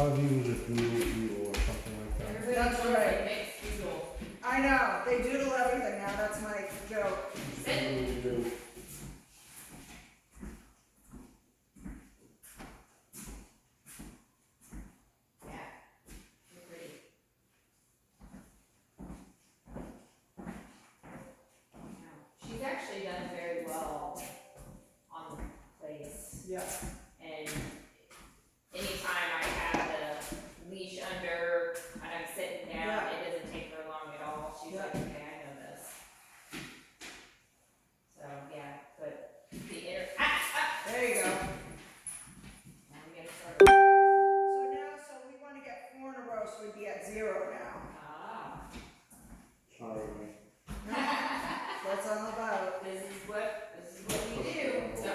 I've used a doodle or something like that. Everybody That's wants right. a mixed doodle. I know, they doodle everything now, that's my joke. Sit. Doodle. Yeah. You're pretty. Yeah. She's actually done very well on the place. Yeah. And anytime I have the leash under and I'm sitting down, Yeah. it doesn't take her long at all. She's Yeah. like, okay, I know this. So, yeah, but the inner, There you go. now we gotta start. So we wanna get 4 in a row, so we'd be at 0 now. Ah. Sorry, man. That's all about. This is what we do. So,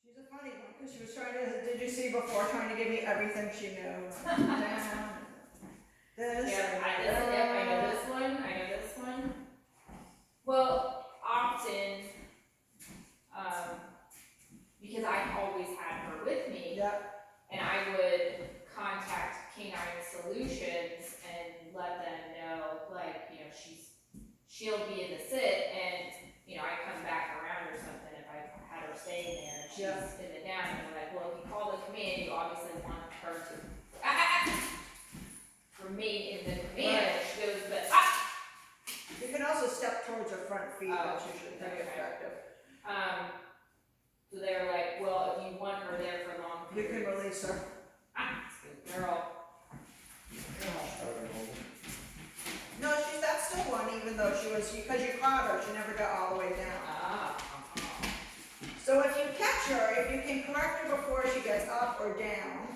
She's a funny one, because she was trying to, did you see before, trying to give me everything she knew. This. Yep, I know this one, Well, often, because I always had her with me, Yeah, and I would contact Canine Solutions and let them know, like, you know, she'll be in the sit, and, you know, I come back around or something if I had her staying there, and she's Yeah. in the down, and they're like, well, if you call the command, you obviously want her to remain in the command. Right. She goes, but you can also step towards her front feet, Oh, that's usually pretty okay. effective. So they were like, well, if you want her there for long You can periods. release her. Good girl. No, that's still one, even though she was, because you caught her, she never got all the way down. So if you catch her, if you can correct her before she gets up or down,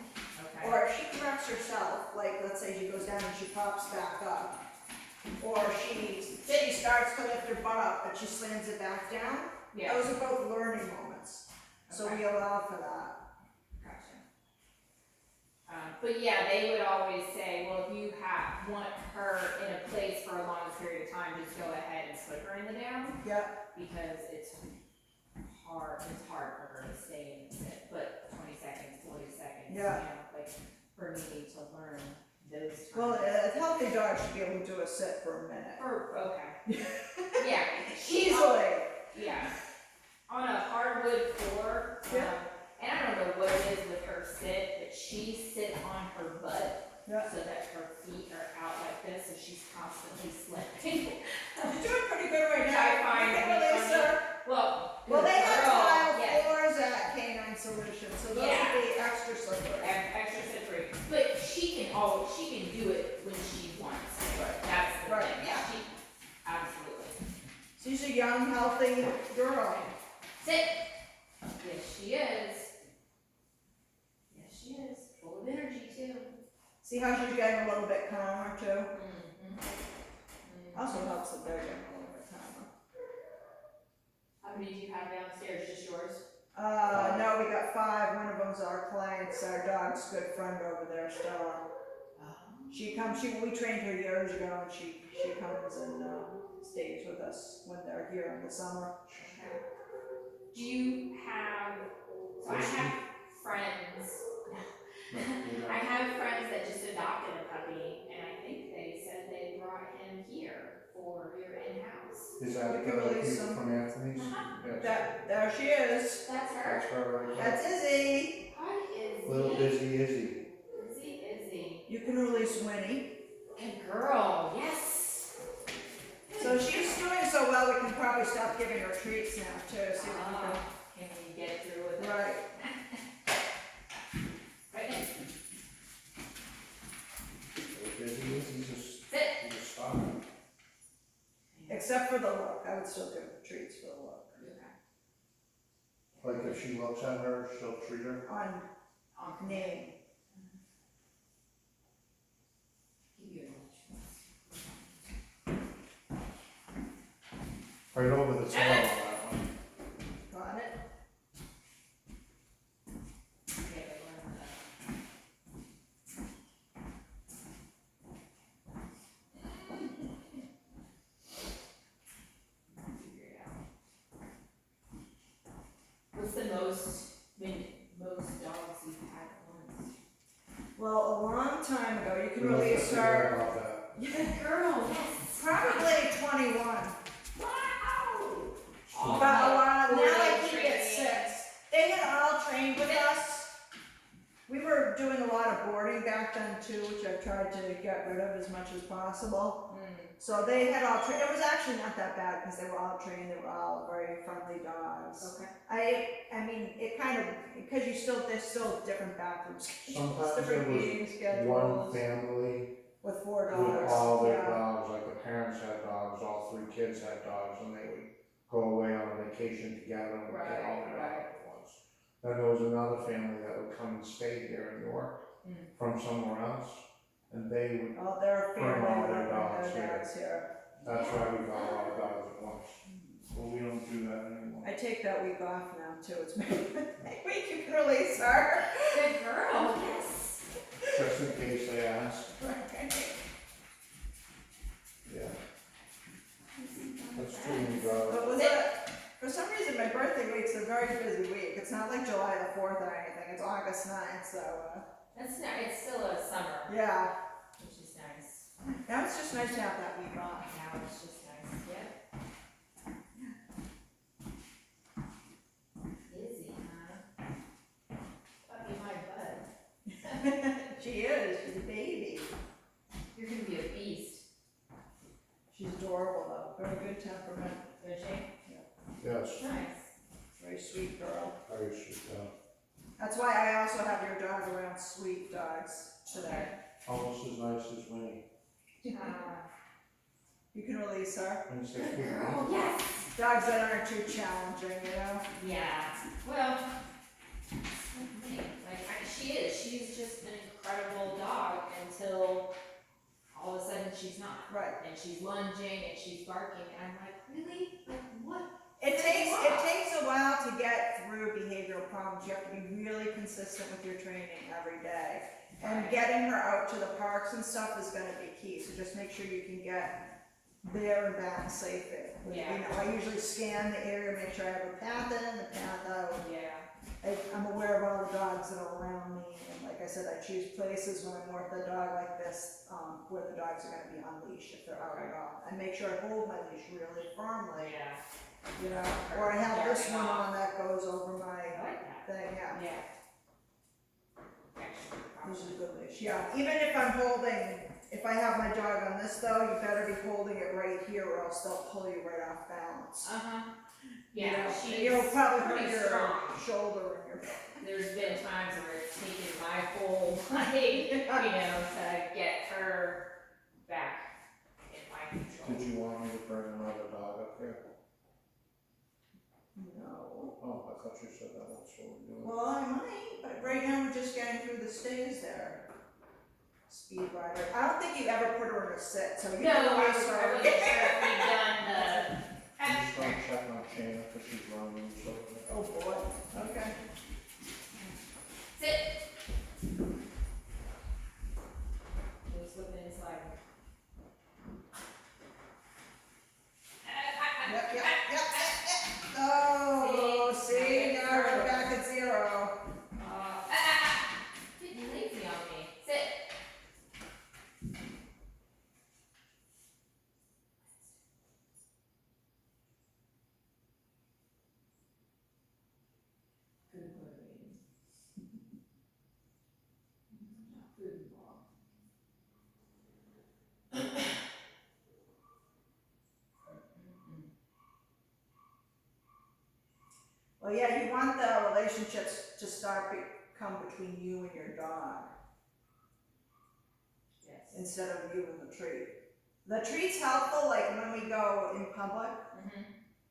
Okay. or if she corrects herself, like let's say she goes down and she pops back up, or she starts to lift her butt up but she slams it back down, Yeah. those are both learning moments. So we allow for that. Gotcha. But yeah, they would always say, well, if you want her in a place for a long period of time, just go ahead and put her in the down, Yep, because it's hard for her to stay in the sit, but 20 seconds, 40 seconds, Yeah. you know, like, for me to learn those times. well, a healthy dog should be able to do a sit for a minute. Okay. Yeah, Easily. yeah. On a hardwood floor, Yeah. and I don't know what it is with her sit, but she sits on her butt Yeah. so that her feet are out like this, so she's constantly slipping. You're doing pretty good right Which now. I find You to can be release funny. her. Well, Well, they have girl, tile yes, floors at Canine Solutions, so those Yeah. would be extra slippery. extra slippery, but she can do it when she wants. Right. That's the Right. thing. Yeah, absolutely. She's a young, healthy girl. Sit. Yes, she is. Yes, she is. Full of energy too. See how she's getting a little bit calmer too? Mm-hmm. Also helps that they're getting a little bit calmer. How many do you have downstairs? Just yours? No, we got 5. One of them's our client's, our dog's good friend over there, Stella. She comes, we trained her years ago, and she comes and stays with us when they're here in the summer. Okay. Do you have, so I have friends, I have friends that just adopted a puppy, and I think they said they brought him here for your in-house. Is that You can the release people them. from Anthony's? Yes. There she is. That's her. That's her right there. That's Izzy. Hi, Izzy. Little Izzy. Izzy. You can release Winnie. Good girl, yes. So she's doing so well, we can probably stop giving her treats now too. See if we Can we get through with can. it? Right. Right in. Little Izzy, Sit. he's a star. Except for the look. I would still give her treats for the look. Like if she looks at her, she'll treat her. On name. Give you a Right over the tail on that one. Got it? What's the most, when can You must have release forgot her. about that. Good girl, yes. Probably 21. Wow. But a lot, now I Boarding keep it training. 6. They had all trained with us. We were doing a lot of boarding back then too, which I've tried to get rid of as much as possible. So they had all trained. It was actually not that bad because they were all trained. They were all very friendly dogs. Okay. I mean, it kind of, because there's still different bathrooms. Sometimes different there was eating one schedules family with 4 with dogs. all their Yeah. dogs, like the parents had dogs, all 3 kids had dogs, and they would go away on a vacation together and get all their dogs at once. Then there was another family that would come and stay here in York from somewhere else, and they would, Oh, their Bring all family would their bring dogs their here. dogs here. that's why we got a lot of dogs at once. But we don't do that anymore. I take that week off now too. It's my week. You can release her. Good girl, yes. Just in case they ask, yeah. That's too many dogs. But was it, for some reason, my birthday week's a very busy week. It's not like July the 4th or anything. It's August 9th, so, That's not, it's still a summer, yeah. which is nice. Now it's just nice to have that week off. Now it's just nice, yep. Busy, huh? Puppy my butt. She is. She's a baby. You're gonna be a beast, She's adorable though. Very good temperament. don't you? Yes, Nice. Very sweet girl. very sweet dog. That's why I also have your dog around sweet dogs today. Almost as nice as Winnie. You can release her. And it's like, Good girl, yes. Dogs that aren't too challenging, you know? Yeah, well, she is, she's just an incredible dog until all of a sudden she's not. Right. And she's lunging and she's barking, and I'm like, really? Like, what? It takes a while to get through behavioral problems. You have to be really consistent with your training every day. And getting her out to the parks and stuff is gonna be key, so just make sure you can get there and back safely. Yeah. You know, I usually scan the area, make sure I have a path in, the path out. Yeah. I'm aware of all the dogs that are around me, and like I said, I choose places when I'm with a dog like this, where the dogs are gonna be unleashed if they're out at all. I make sure I hold my leash really firmly, Yeah. you know, or I have this one on that goes over my I like that. thing, yeah. Yeah. Actually, This is a good leash, yeah. Even if I'm holding, if I have my dog on this though, you better be holding it right here or else they'll pull you right off balance. Yeah, You know, she's you'll probably hurt pretty your strong. shoulder and your. There's been times where it's taken my whole, like, to get her back in my control. Did you want me to bring another dog up here? No. Oh, I thought you said that, that's what we're doing. Well, I might, but right now we're just getting through the stages there. Speed rider. I don't think you ever put her in a sit, so you No, can I always wasn't start. sure if we'd done the. Just don't check on Shayna, cause she's running, so. Oh boy, okay. Sit. No slipping and sliding. Yep. Oh, see, now we're back at 0. Getting lazy on me. Sit. Good boy. Good boy. Well, yeah, you want the relationships to start come between you and your dog Yes. instead of you and the treat. The treat's helpful, like when we go in public,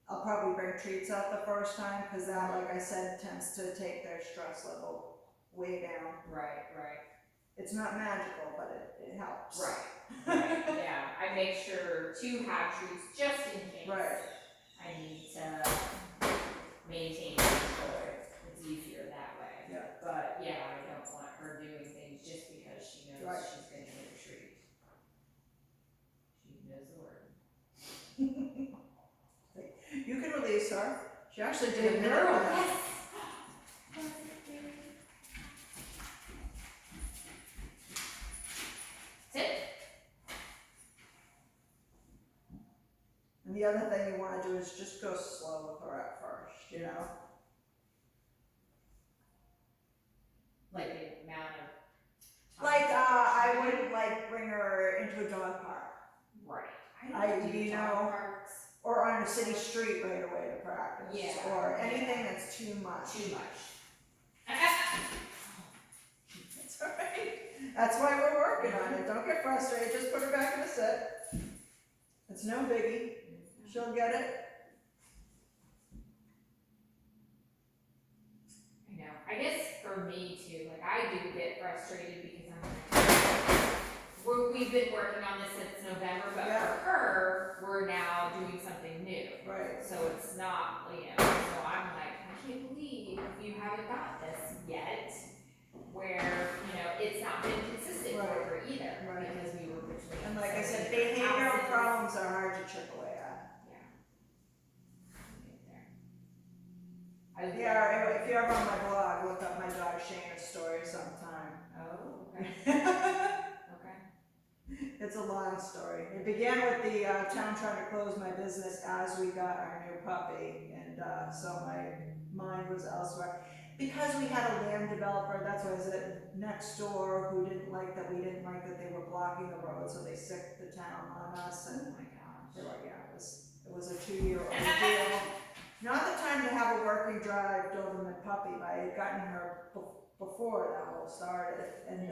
I'll probably bring treats out the first time, cause that, like I said, tends to take their stress level way down. Right. It's not magical, but it helps. Right, yeah, I make sure to have treats just in case. Right. I need to maintain control, it's easier that way. Yeah. But yeah, I don't want her doing things just because she knows Right. she's gonna get a treat. She knows the word. You can release her. She actually did a Good minute girl, with us. yes. other thing you wanna do is just go slow with her at first, you know? Like the amount of time. Like, I wouldn't like bring her into a dog park, Right. I- don't do you dog know, parks. or on a city street right away to practice. Yeah, Or anything yeah. that's too much. Too much. It's alright. That's why we're working on it. Don't get frustrated. Just put her back in the sit. It's no biggie. She'll get it. I know. I guess for me too, like I do get frustrated because we've been working on this since November, but Yeah. for her, we're now doing something new. Right. So it's not, so I'm like, I can't believe you haven't got this yet, where, it's not been consistent for Right. her either, Right. because we were between. And like I so said, many behavioral houses. problems are hard to chip away at. Yeah. We'll get there. Yeah, if you're ever on my blog, look up my dog Shayna's story sometime. Oh, okay, okay. It's a long story. It began with the town trying to close my business as we got our new puppy, and so my mind was elsewhere. Because we had a land developer, that's why I said next door, who didn't like that they were blocking the road, so they sicked the town on us, Oh and my gosh. they were like, yeah, it was a 2-year-old deal. Not the time to have a working drive Doberman puppy, but I had gotten her before that all started, and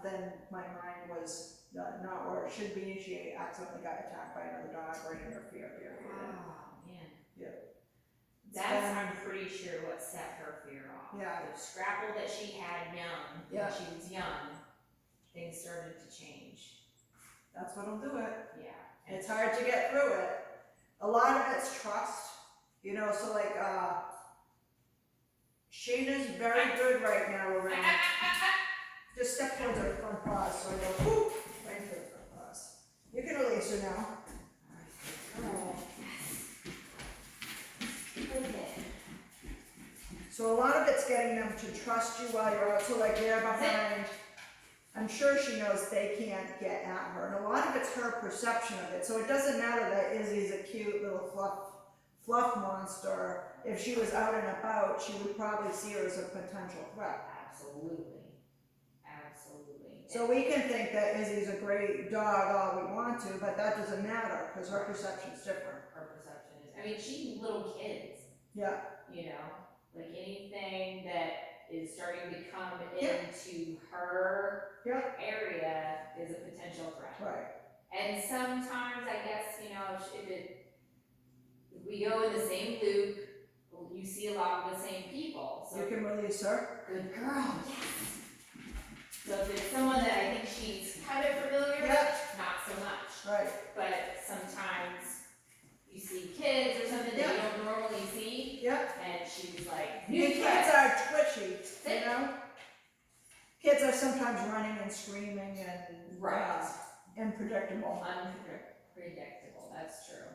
then my mind was not where it should be, and she accidentally got attacked by another dog right in her fear period. Oh, man. Yeah. That's, I'm pretty sure what set her fear off. Yeah. The scrapple that she had young, Yeah. when she was young, things started to change. That's what'll do it. Yeah. It's hard to get through it. A lot of it's trust, so like, Shayna's very good right now around, just step towards her front paws, so I go, whoop, right into her front paws. You can release her now. Oh. So a lot of it's getting them to trust you while you're out, so like they're behind. I'm sure she knows they can't get at her, and a lot of it's her perception of it. So it doesn't matter that Izzy's a cute little fluff monster. If she was out and about, she would probably see her as a potential threat. Absolutely. Absolutely. So we can think that Izzy's a great dog all we want to, but that doesn't matter, because her perception's different. Her perception is, she's little kids, Yeah, like anything that is starting to come Yeah. into her Yeah. area is a potential threat. right. And sometimes, I guess, if we go in the same loop, you see a lot of the same people, so. You can release her. Good girl, yes. So if it's someone that I think she's kind of familiar with, Yeah. not so much. Right. But sometimes you see kids or something that you don't normally see, Yep. and she's like, The new kids threat. are twitchy, Kids are sometimes running and screaming and Right. unpredictable. Unpredictable, that's true.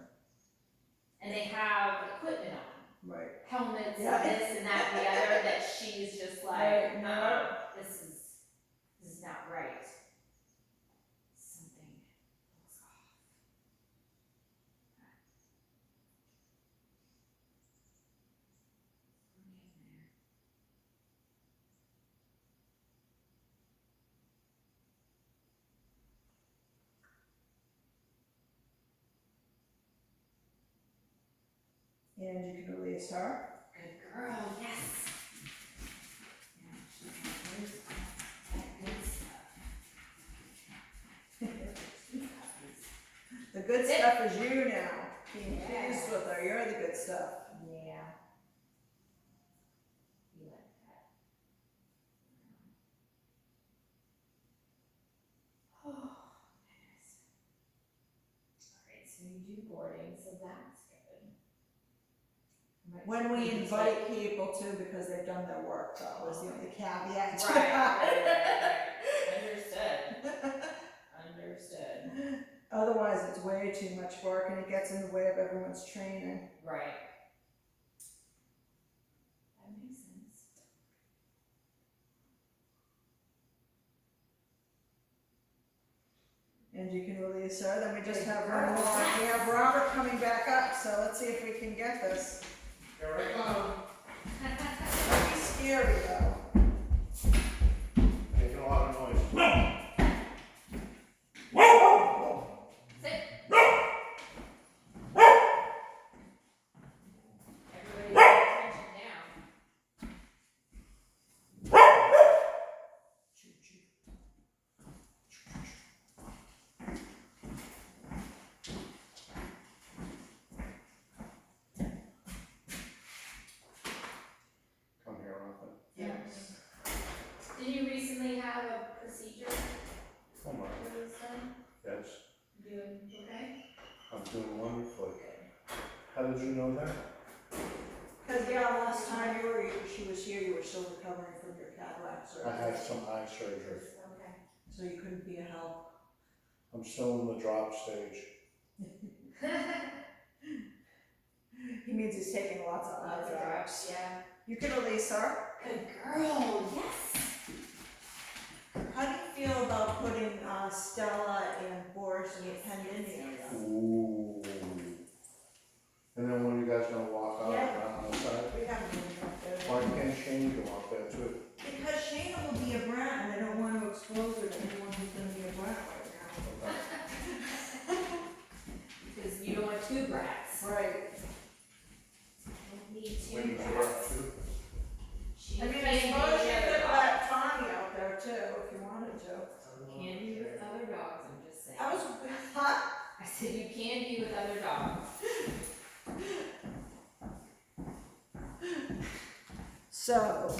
And they have equipment on, Right. helmets, Yeah. this and that, and the other, that she's just like, Right, no. this is not right. Something looks off. We're getting there. And you can release her. Good girl, yes. Yeah, she's like, "Where's that good stuff?" The good stuff is you now. Being pleased with her, you're the good stuff. Yeah. You like that. Oh, goodness. Alright, so you do boarding, so that's good. When we invite people to, because they've done their work, though, is the only caveat. to Right, that. Understood. Understood. Otherwise, it's way too much work and it gets in the way of everyone's training. Right. That makes sense. And And you can release her, then we just have one more. We have Robert coming back up, so let's see if we can get this. Here I come. Might be scary though. Making a lot of noise. Sit. Everybody pay attention now. Come here, Arthur. Yes. Did you recently have a procedure Come on. for this done? Yes, Doing okay? I'm doing wonderfully. How did you know that? Cause last time she was here, you were still recovering from your cataract surgery. I had some eye surgery. Okay. So you couldn't be a help. I'm still in the drop stage. He means he's taking lots of eye Lots of drops. drops, yeah. You can release her. Good girl, yes. How do you feel about putting Stella and Boris in the pendant area? Ooh. And then when you guys gonna walk out Yeah. around the side? We haven't even got there. Why can't Shane go up there too? Because Shayna will be a brat and I don't want to expose her to anyone who's gonna be a brat right now. Because you don't want two brats. Right. Don't need two Winnie's brats. work too. She I mean, I can be suppose with you other could dogs. let Tawny out there too, if you wanted to. Can be with other dogs, I'm just saying. I was, hot. I said you can be with other dogs. So,